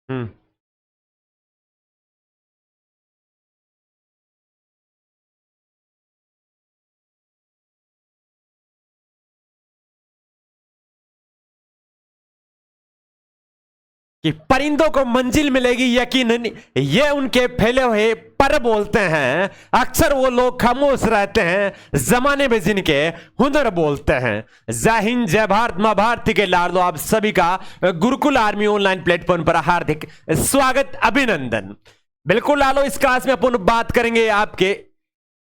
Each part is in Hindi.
हम्म। कि परिंदों को मंजिल मिलेगी यकीनन, ये उनके फैले हुए पर बोलते हैं। अक्सर वो लोग खामोश रहते हैं जमाने में जिनके हुनर बोलते हैं। जय हिंद, जय भारत, मां भारती के लाडलो, आप सभी का गुरुकुल आर्मी ऑनलाइन प्लेटफॉर्म पर हार्दिक स्वागत, अभिनंदन। बिल्कुल लालो, इस क्लास में अपन बात करेंगे आपके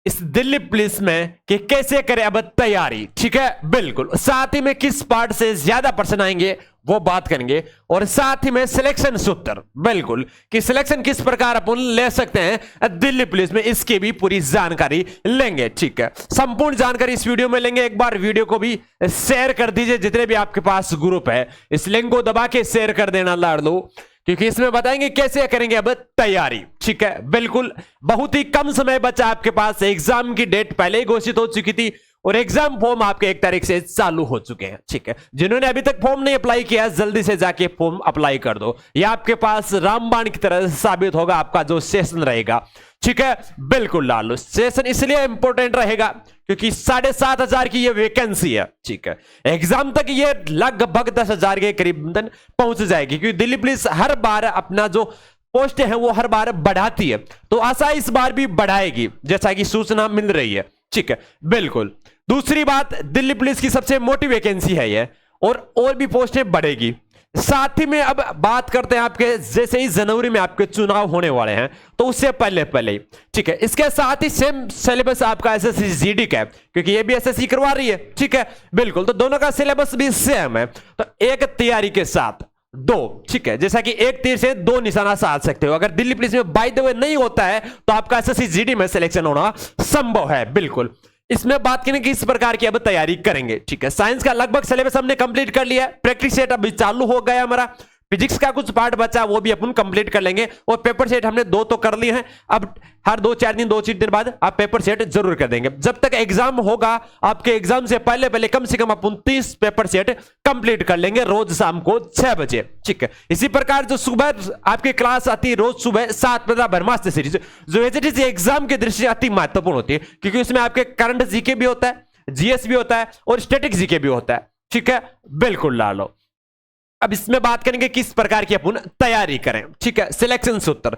इस दिल्ली पुलिस में कि कैसे करें अब तैयारी। ठीक है, बिल्कुल। साथ ही में किस पार्ट से ज्यादा पर्सन आएंगे वो बात करेंगे, और साथ ही में सिलेक्शन सूत्र, बिल्कुल, कि सिलेक्शन किस प्रकार अपन ले सकते हैं दिल्ली पुलिस में, इसकी भी पूरी जानकारी लेंगे। ठीक है, संपूर्ण जानकारी इस वीडियो में लेंगे। एक बार वीडियो को भी शेयर कर दीजिए, जितने भी आपके पास ग्रुप है इस लिंक को दबा के शेयर कर देना लाड़ लो, क्योंकि इसमें बताएंगे कैसे करेंगे अब तैयारी। ठीक है, बिल्कुल। बहुत ही कम समय बचा आपके पास, एग्जाम की डेट पहले ही घोषित हो चुकी थी और एग्जाम फॉर्म आपके 1 तारीख से चालू हो चुके हैं। ठीक है, जिन्होंने अभी तक फॉर्म नहीं अप्लाई किया जल्दी से जाके फॉर्म अप्लाई कर दो, यह आपके पास रामबाण की तरह साबित होगा आपका जो सेशन रहेगा। ठीक है, बिल्कुल लालू, सेशन इसलिए इंपॉर्टेंट रहेगा क्योंकि 7,500 की ये वैकेंसी है। ठीक है, एग्जाम तक ये लगभग 10,000 के करीब पहुंच जाएगी, क्योंकि दिल्ली पुलिस हर बार अपना जो पोस्ट है वो हर बार बढ़ाती है, तो आशा इस बार भी बढ़ाएगी, जैसा कि सूचना मिल रही है। ठीक है, बिल्कुल। दूसरी बात, दिल्ली पुलिस की सबसे मोटी वैकेंसी है ये, और भी पोस्टें बढ़ेगी। साथ ही में अब बात करते हैं आपके, जैसे ही जनवरी में आपके चुनाव होने वाले हैं, तो उससे पहले पहले ही, ठीक है, इसके साथ ही सेम सिलेबस आपका एसएससी जीडी का है, क्योंकि ये भी एसएससी करवा रही है। ठीक है, बिल्कुल, तो दोनों का सिलेबस भी सेम है, तो एक तैयारी के साथ दो। ठीक है, जैसा कि एक तीर से दो निशाना साध सकते हो। अगर दिल्ली पुलिस में बाय द वे नहीं होता है तो आपका एसएससी जीडी में सिलेक्शन होना संभव है। बिल्कुल, इसमें बात करें कि इस प्रकार की अब तैयारी करेंगे। ठीक है, साइंस का लगभग सिलेबस हमने कंप्लीट कर लिया है, प्रैक्टिस सेट अभी चालू हो गया हमारा। फिजिक्स का कुछ पार्ट बचा वो भी अपन कंप्लीट कर लेंगे, और पेपर सेट हमने 2 तो कर लिए हैं। अब हर 2-4 दिन 2 दिन बाद आप पेपर सेट जरूर कर देंगे। जब तक एग्जाम होगा, आपके एग्जाम से पहले पहले कम से कम अपन 30 पेपर सेट कंप्लीट कर लेंगे, रोज शाम को 6 बजे। ठीक है, इसी प्रकार जो सुबह आपकी क्लास आती है रोज सुबह 7 ब्रह्मास्त्र सीरीज, जो एचटीसी एग्जाम की दृष्टि अति महत्वपूर्ण होती है, क्योंकि उसमें आपके करंट जीके भी होता है, जीएस भी होता है और स्टैटिक जीके भी होता है। ठीक है, बिल्कुल ला लो। अब इसमें बात करेंगे किस प्रकार की अपन तैयारी करें। ठीक है, सिलेक्शन सूत्र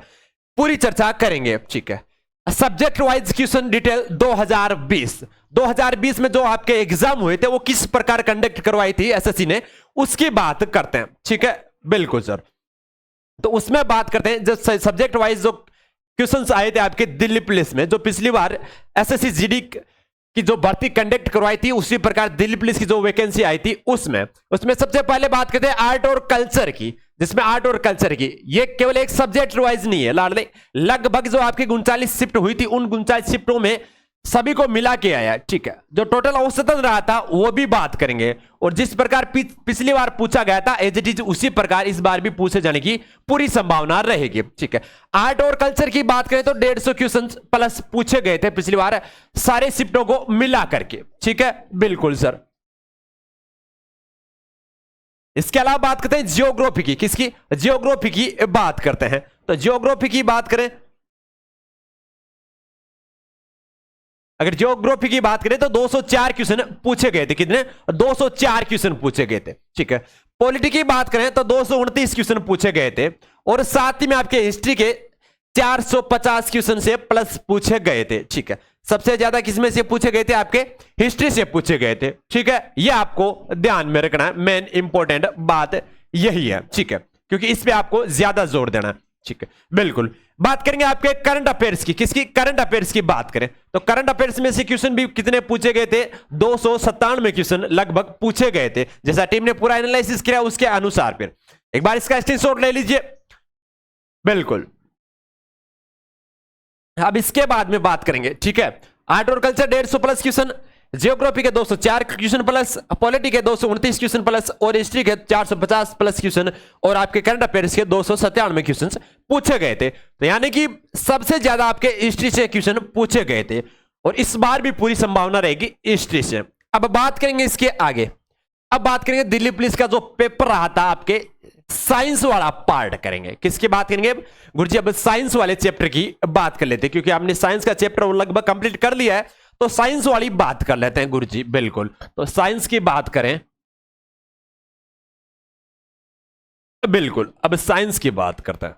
पूरी चर्चा करेंगे। ठीक है, सब्जेक्ट वाइज क्वेश्चन डिटेल 2020 में जो आपके एग्जाम हुए थे वो किस प्रकार कंडक्ट करवाई थी एसएससी ने, उसकी बात करते हैं। ठीक है, बिल्कुल सर। तो उसमें बात करते हैं जो सब्जेक्ट वाइज जो क्वेश्चंस आए थे आपके दिल्ली पुलिस में, जो पिछली बार एसएससी जीडी की जो भर्ती कंडक्ट करवाई थी, उसी प्रकार दिल्ली पुलिस की जो वैकेंसी आई थी उसमें सबसे पहले बात करते हैं आर्ट और कल्चर की, जिसमें आर्ट और कल्चर की ये केवल एक सब्जेक्ट वाइज नहीं है लाडले, लगभग जो आपकी 39 शिफ्ट हुई थी उन 39 शिफ्टों में सभी को मिला के आया। ठीक है, जो टोटल औसतन रहा था वो भी बात करेंगे, और जिस प्रकार पिछली बार पूछा गया था एज इट इज उसी प्रकार इस बार भी पूछे जाने की पूरी संभावना रहेगी। ठीक है, आर्ट और कल्चर की बात करें तो 150 क्वेश्चन प्लस पूछे गए थे पिछली बार, सारे शिफ्टों को मिला करके। ठीक है, बिल्कुल सर। इसके अलावा बात करते हैं जियोग्राफी की, किसकी, जियोग्राफी की बात करते हैं। तो जियोग्राफी की बात करें, अगर जियोग्राफी की बात करें तो 204 क्वेश्चन पूछे गए थे। कितने? 204 क्वेश्चन पूछे गए थे। ठीक है, पॉलिटी की बात करें तो 229 क्वेश्चन पूछे गए थे, और साथ ही में आपके हिस्ट्री के 450 क्वेश्चन से प्लस पूछे गए थे। ठीक है, सबसे ज्यादा किसमें से पूछे गए थे? आपके हिस्ट्री से पूछे गए थे। ठीक है, यह आपको ध्यान में रखना है, मेन इंपॉर्टेंट बात यही है। ठीक है, क्योंकि इस पे आपको ज्यादा जोर देना है। ठीक है, बिल्कुल। बात करेंगे आपके करंट अफेयर्स की, किसकी? करंट अफेयर्स की बात करें तो करंट अफेयर्स में से क्वेश्चन भी कितने पूछे गए थे? 297 क्वेश्चन लगभग पूछे गए थे, जैसा टीम ने पूरा एनालिसिस किया उसके अनुसार। फिर एक बार इसका स्क्रीनशॉट ले लीजिए। बिल्कुल, अब इसके बाद में बात करेंगे। ठीक है, आर्ट और कल्चर 150 प्लस क्वेश्चन, जियोग्राफी के 204 क्वेश्चन प्लस, पॉलिटी के 229 क्वेश्चन प्लस, और हिस्ट्री के 450 प्लस क्वेश्चन, और आपके करंट अफेयर्स के 297 क्वेश्चन पूछे गए थे। तो यानी कि सबसे ज्यादा आपके हिस्ट्री से क्वेश्चन पूछे गए थे, और इस बार भी पूरी संभावना रहेगी हिस्ट्री से। अब बात करेंगे इसके आगे, अब बात करेंगे दिल्ली पुलिस का जो पेपर रहा था आपके साइंस वाला पार्ट करेंगे। किसकी बात करेंगे गुरुजी? अब साइंस वाले चैप्टर की बात कर लेते हैं, क्योंकि आपने साइंस का चैप्टर लगभग कंप्लीट कर लिया है, तो साइंस वाली बात कर लेते हैं गुरुजी। बिल्कुल, तो साइंस की बात करें, बिल्कुल अब साइंस की बात करते हैं।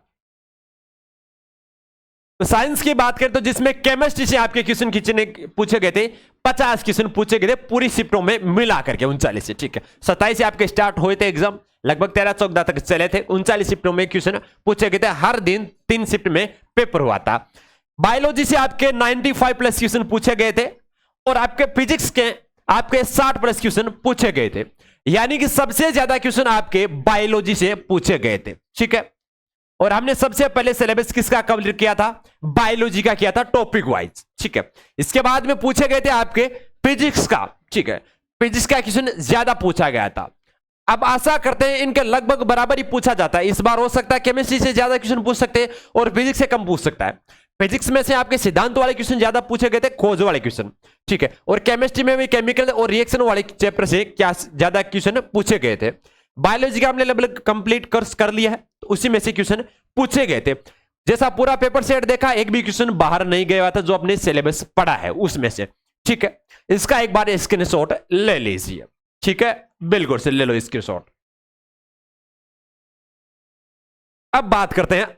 तो साइंस की बात करें तो जिसमें केमिस्ट्री से आपके क्वेश्चन खींचने पूछे गए थे, 50 क्वेश्चन पूछे गए थे पूरी शिफ्टों में मिला करके 39 से, ठीक है। 27 से आपके स्टार्ट हुए थे एग्जाम, लगभग 13-14 तक चले थे। 39 शिफ्टों में क्वेश्चन पूछे गए थे, हर दिन 3 शिफ्ट में पेपर हुआ था। बायोलॉजी से आपके 95 प्लस क्वेश्चन पूछे गए थे, और आपके फिजिक्स के आपके 60 प्लस क्वेश्चन पूछे गए थे, यानी कि सबसे ज्यादा क्वेश्चन आपके बायोलॉजी से पूछे गए थे, ठीक है। और हमने सबसे पहले सिलेबस किसका कवर किया था? बायोलॉजी का किया था, टॉपिक वाइज, ठीक है। इसके बाद में पूछे गए थे आपके फिजिक्स का, ठीक है। फिजिक्स का क्वेश्चन ज्यादा पूछा गया था। अब आशा करते हैं इनके लगभग बराबर ही पूछा जाता है। इस बार हो सकता है केमिस्ट्री से ज्यादा क्वेश्चन पूछ सकते हैं और फिजिक्स से कम पूछ सकता है। फिजिक्स में से आपके सिद्धांत वाले क्वेश्चन ज्यादा पूछे गए थे, खोज वाले क्वेश्चन, ठीक है। और केमिस्ट्री में भी केमिकल और रिएक्शन वाले चैप्टर से क्या ज्यादा क्वेश्चन पूछे गए थे। बायोलॉजी का हमने लगभग कंप्लीट कोर्स कर लिया है, तो उसी में से क्वेश्चन पूछे गए थे। जैसा पूरा पेपर सेट देखा, एक भी क्वेश्चन बाहर नहीं गया था जो अपने सिलेबस पढ़ा है उसमें से, ठीक है। इसका एक बार स्क्रीनशॉट ले लीजिए, ठीक है। बिल्कुल से ले लो स्क्रीनशॉट। अब बात करते हैं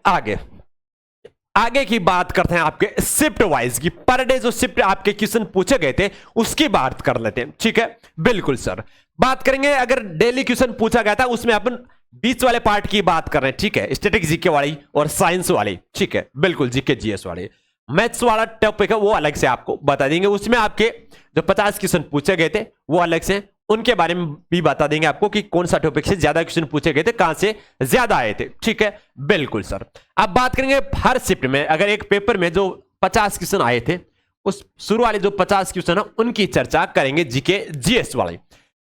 आगे की बात करते हैं आपके शिफ्ट वाइज की। पर डे जो शिफ्ट आपके क्वेश्चन पूछे गए थे उसकी बात कर लेते हैं, ठीक है। बिल्कुल सर, बात करेंगे अगर डेली क्वेश्चन पूछा गया था उसमें अपन बीच वाले पार्ट की बात कर रहे हैं, ठीक है। स्टैटिक जीके वाली और साइंस वाली, ठीक है। बिल्कुल जीके जीएस वाली। मैथ्स वाला टॉपिक है वो अलग से आपको बता देंगे, उसमें आपके जो 50 क्वेश्चन पूछे गए थे वो अलग से, उनके बारे में भी बता देंगे आपको कि कौन सा टॉपिक से ज्यादा क्वेश्चन पूछे गए थे, कहां से ज्यादा आए थे, ठीक है। बिल्कुल सर, अब बात करेंगे हर शिफ्ट में अगर एक पेपर में जो 50 क्वेश्चन आए थे, उस शुरू वाले जो 50 क्वेश्चन है उनकी चर्चा करेंगे जीके जीएस वाले।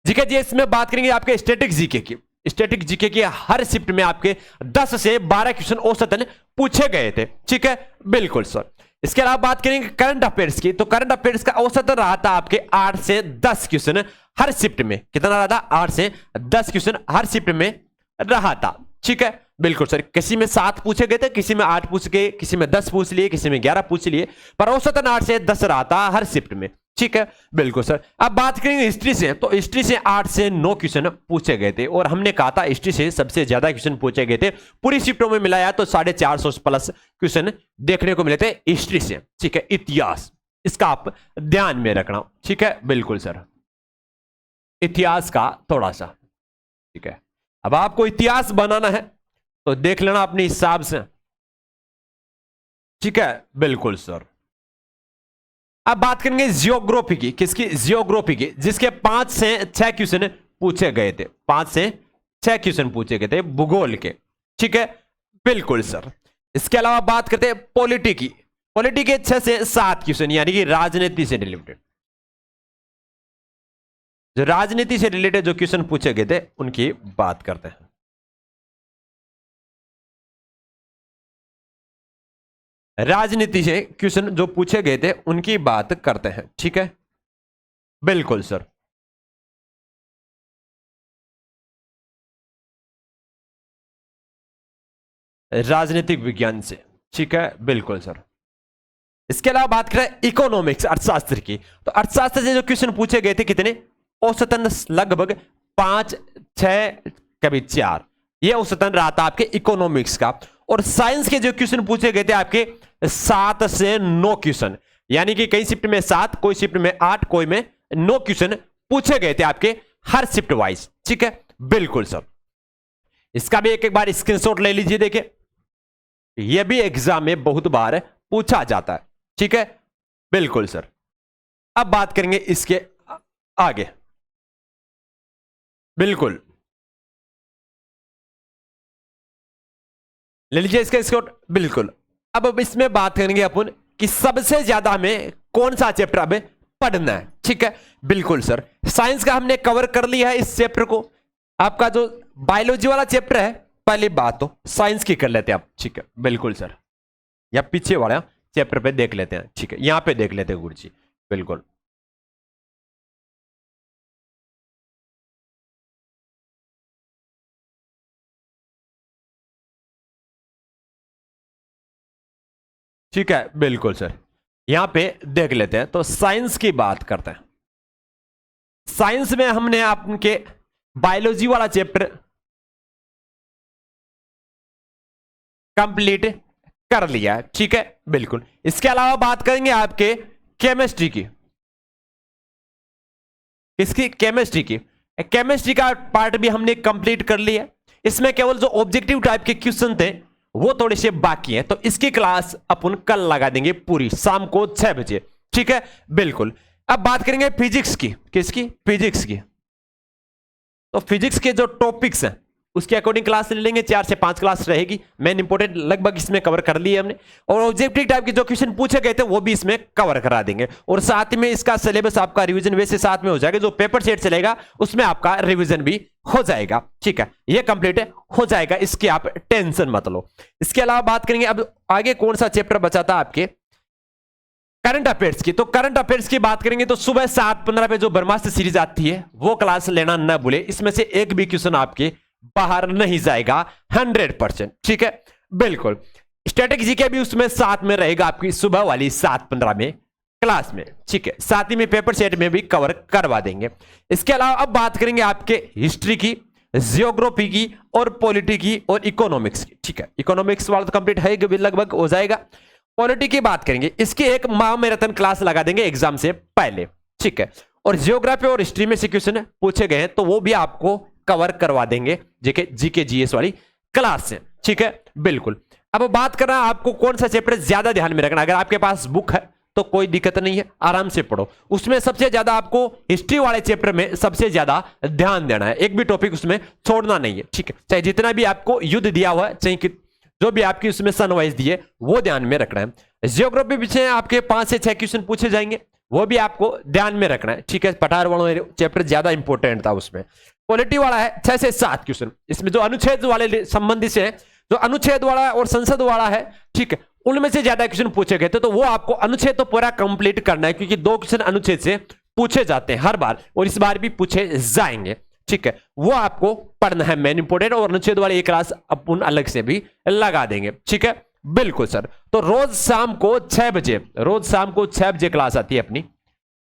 जीके जीएस में बात करेंगे आपके स्टैटिक जीके की। स्टैटिक जीके की हर शिफ्ट में आपके 10 से 12 क्वेश्चन औसतन पूछे गए थे, ठीक है। बिल्कुल सर, इसके अलावा बात करेंगे करंट अफेयर्स की, तो करंट अफेयर्स का औसत रहा था आपके 8 से 10 क्वेश्चन हर शिफ्ट में। कितना रहा था? 8 से 10 क्वेश्चन हर शिफ्ट में रहा था, ठीक है। बिल्कुल सर, किसी में 7 पूछे गए थे, किसी में 8 पूछ गए, किसी में 10 पूछ लिए, किसी में 11 पूछ लिए, पर औसतन 8 से 10 रहा था हर शिफ्ट में, ठीक है। बिल्कुल सर, अब बात करेंगे हिस्ट्री से, तो हिस्ट्री से 8 से 9 क्वेश्चन पूछे गए थे, और हमने कहा था हिस्ट्री से सबसे ज्यादा क्वेश्चन पूछे गए थे। पूरी शिफ्टों में मिलाया तो 450 प्लस क्वेश्चन देखने को मिले थे हिस्ट्री से, ठीक है। इतिहास, इसका आप ध्यान में रखना, ठीक है। बिल्कुल सर, इतिहास का थोड़ा सा, ठीक है। अब आपको इतिहास बनाना है तो देख लेना अपने हिसाब से, ठीक है। बिल्कुल सर, अब बात करेंगे जियोग्राफी की। किसकी? जियोग्राफी की, जिसके 5 से 6 क्वेश्चन पूछे गए थे। 5 से 6 क्वेश्चन पूछे गए थे भूगोल के, ठीक है। बिल्कुल सर, इसके अलावा बात करते हैं पॉलिटी की। पॉलिटी के 6 से 7 क्वेश्चन, यानी कि राजनीति से रिलेटेड, जो राजनीति से रिलेटेड जो क्वेश्चन पूछे गए थे उनकी बात करते हैं। राजनीति से क्वेश्चन जो पूछे गए थे उनकी बात करते हैं, ठीक है। बिल्कुल सर, राजनीतिक विज्ञान से, ठीक है। बिल्कुल सर, इसके अलावा बात करें इकोनॉमिक्स, अर्थशास्त्र की, तो अर्थशास्त्र से जो क्वेश्चन पूछे गए थे कितने? औसतन लगभग 5, 6, कभी 4, ये औसतन रहा था आपके इकोनॉमिक्स का। और साइंस के जो क्वेश्चन पूछे गए थे आपके 7 से 9 क्वेश्चन, यानी कि कई शिफ्ट में 7, कोई शिफ्ट में 8, कोई में 9 क्वेश्चन पूछे गए थे आपके हर शिफ्ट वाइज, ठीक है। बिल्कुल सर, इसका भी एक एक बार स्क्रीनशॉट ले लीजिए, देखिए यह भी एग्जाम में बहुत बार पूछा जाता है, ठीक है। बिल्कुल सर, अब बात करेंगे इसके आगे। बिल्कुल, ले लीजिए इसका स्क्रीनशॉट। बिल्कुल, अब इसमें बात करेंगे अपन कि सबसे ज्यादा हमें कौन सा चैप्टर हमें पढ़ना है, ठीक है। बिल्कुल सर, साइंस का हमने कवर कर लिया है इस चैप्टर को। आपका जो बायोलॉजी वाला चैप्टर है, पहली बात तो साइंस की कर लेते हैं आप, ठीक है। बिल्कुल सर, या पीछे वाला चैप्टर पे देख लेते हैं, ठीक है। यहां पे देख लेते हैं गुरुजी। बिल्कुल, ठीक है, बिल्कुल सर। यहां पे देख लेते हैं, तो साइंस की बात करते हैं। साइंस में हमने आपके बायोलॉजी वाला चैप्टर कंप्लीट कर लिया है, ठीक है, बिल्कुल। इसके अलावा बात करेंगे आपके केमिस्ट्री की। इसकी केमिस्ट्री की, केमिस्ट्री का पार्ट भी हमने कंप्लीट कर लिया। इसमें केवल जो ऑब्जेक्टिव टाइप के क्वेश्चन थे वो थोड़े से बाकी हैं, तो इसकी क्लास अपन कल लगा देंगे पूरी शाम को 6 बजे, ठीक है, बिल्कुल। अब बात करेंगे फिजिक्स की। किसकी? फिजिक्स की। तो फिजिक्स के जो टॉपिक्स हैं उसके अकॉर्डिंग क्लास ले लेंगे, 4 से 5 क्लास रहेगी। मेन इंपोर्टेंट लगभग इसमें कवर कर लिए हमने, और ऑब्जेक्टिव टाइप के जो क्वेश्चन पूछे गए थे वो भी इसमें कवर करा देंगे। और साथ में इसका सिलेबस आपका रिवीजन वैसे साथ में हो जाएगा, जो पेपर सेट चलेगा उसमें आपका रिवीजन भी हो जाएगा, ठीक है, ये कंप्लीट हो जाएगा, इसकी आप टेंशन मत लो। इसके अलावा बात करेंगे अब आगे कौन सा चैप्टर बचा था आपके, करंट अफेयर्स की। तो करंट अफेयर्स की बात करेंगे तो सुबह 7:15 पे जो ब्रह्मास्त्र सीरीज आती है वो क्लास लेना न भूले। इसमें से एक भी क्वेश्चन आपके बाहर नहीं जाएगा, 100%, ठीक है, बिल्कुल। स्टैटिक जीके भी उसमें साथ में रहेगा आपकी सुबह वाली 7:15 में क्लास में, ठीक है, साथ ही में पेपर सेट में भी कवर करवा देंगे। इसके अलावा अब बात करेंगे आपके हिस्ट्री की, जियोग्राफी की और पॉलिटी की और इकोनॉमिक्स की, ठीक है। इकोनॉमिक्स वाला तो कंप्लीट है, लगभग हो जाएगा। पॉलिटी की बात करेंगे, इसकी एक मैराथन क्लास लगा देंगे एग्जाम से पहले, ठीक है। और जियोग्राफी और हिस्ट्री में से क्वेश्चन पूछे गए हैं तो वो भी आपको कवर करवा देंगे जीके जीएस वाली क्लास से, ठीक है, बिल्कुल। अब बात करना आपको कौन सा चैप्टर ज्यादा ध्यान में रखना। अगर आपके पास बुक है तो कोई दिक्कत नहीं है, आराम से पढ़ो। उसमें सबसे ज्यादा आपको हिस्ट्री वाले चैप्टर में सबसे ज्यादा ध्यान देना है, एक भी टॉपिक उसमें छोड़ना नहीं है, ठीक है। चाहे जितना भी आपको युद्ध दिया हुआ है, चाहे जो भी आपकी उसमें सन वाइज दिए वो ध्यान में रखना है। जियोग्राफी पीछे आपके 5 से 6 क्वेश्चन पूछे जाएंगे, वो भी आपको ध्यान में रखना है, ठीक है। पठार वाला चैप्टर ज्यादा इंपॉर्टेंट था, उसमें पॉलिटी वाला है 6 से 7 क्वेश्चन। इसमें जो अनुच्छेद वाले संबंधित है, जो अनुच्छेद वाला और संसद वाला है, ठीक है, उनमें से ज्यादा क्वेश्चन पूछे गए थे, तो वो आपको अनुच्छेद तो पूरा कंप्लीट करना है, क्योंकि 2 क्वेश्चन अनुच्छेद से पूछे जाते हैं हर बार, और इस बार भी पूछे जाएंगे, ठीक है, वो आपको पढ़ना है, मेन इंपोर्टेंट। और अनुच्छेद वाली एक क्लास अपन अलग से भी लगा देंगे, ठीक है, बिल्कुल सर। तो रोज शाम को 6 बजे क्लास आती है अपनी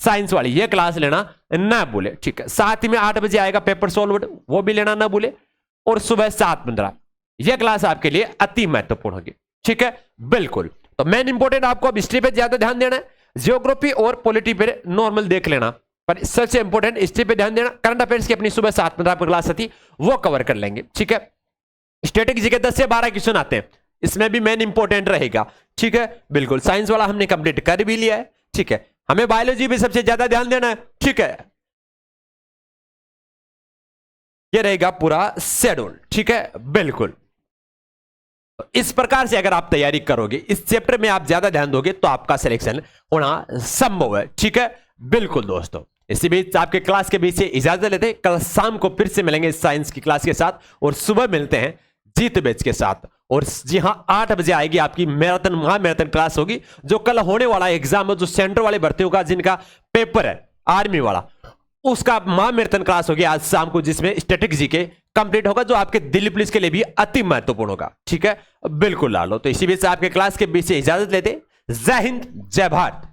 साइंस वाली, ये क्लास लेना ना भूले, ठीक है। साथ ही में 8 बजे आएगा पेपर सॉल्व, वो भी लेना ना भूले। और सुबह 7:15 यह क्लास आपके लिए अति महत्वपूर्ण होगी, ठीक है, बिल्कुल। तो मेन इंपोर्टेंट आपको अब हिस्ट्री पे ज्यादा ध्यान देना है, जियोग्राफी और पॉलिटी पे नॉर्मल देख लेना, पर सबसे इंपॉर्टेंट हिस्ट्री पे ध्यान देना। करंट अफेयर्स की अपनी सुबह 7:15 पर क्लास आती, वो कवर कर लेंगे, ठीक है। स्टैटिक जीके 10 से 12 क्वेश्चन आते हैं, इसमें भी मेन इंपॉर्टेंट रहेगा, ठीक है, बिल्कुल। साइंस वाला हमने कंप्लीट कर भी लिया है, ठीक है। हमें बायोलॉजी पे सबसे ज्यादा ध्यान देना है, ठीक है। ये रहेगा पूरा शेड्यूल, ठीक है, बिल्कुल। इस प्रकार से अगर आप तैयारी करोगे, इस चैप्टर में आप ज्यादा ध्यान दोगे तो आपका सिलेक्शन होना संभव है, ठीक है, बिल्कुल दोस्तों। इसी बीच आपके क्लास के बीच से इजाजत लेते हैं, कल शाम को फिर से मिलेंगे साइंस की क्लास के साथ, और सुबह मिलते हैं जीत बैच के साथ। और जी हां, 8 बजे आएगी आपकी महामैराथन क्लास होगी, जो कल होने वाला एग्जाम है, जो सेंटर वाले भर्तियों का जिनका पेपर है आर्मी वाला, उसका महामैराथन क्लास होगी आज शाम को, जिसमें स्टैटिक जीके कंप्लीट होगा, जो आपके दिल्ली पुलिस के लिए भी अति महत्वपूर्ण होगा, ठीक है, बिल्कुल ला लो। तो इसी बीच से आपके क्लास के बीच से इजाजत लेते, जय हिंद, जय भारत।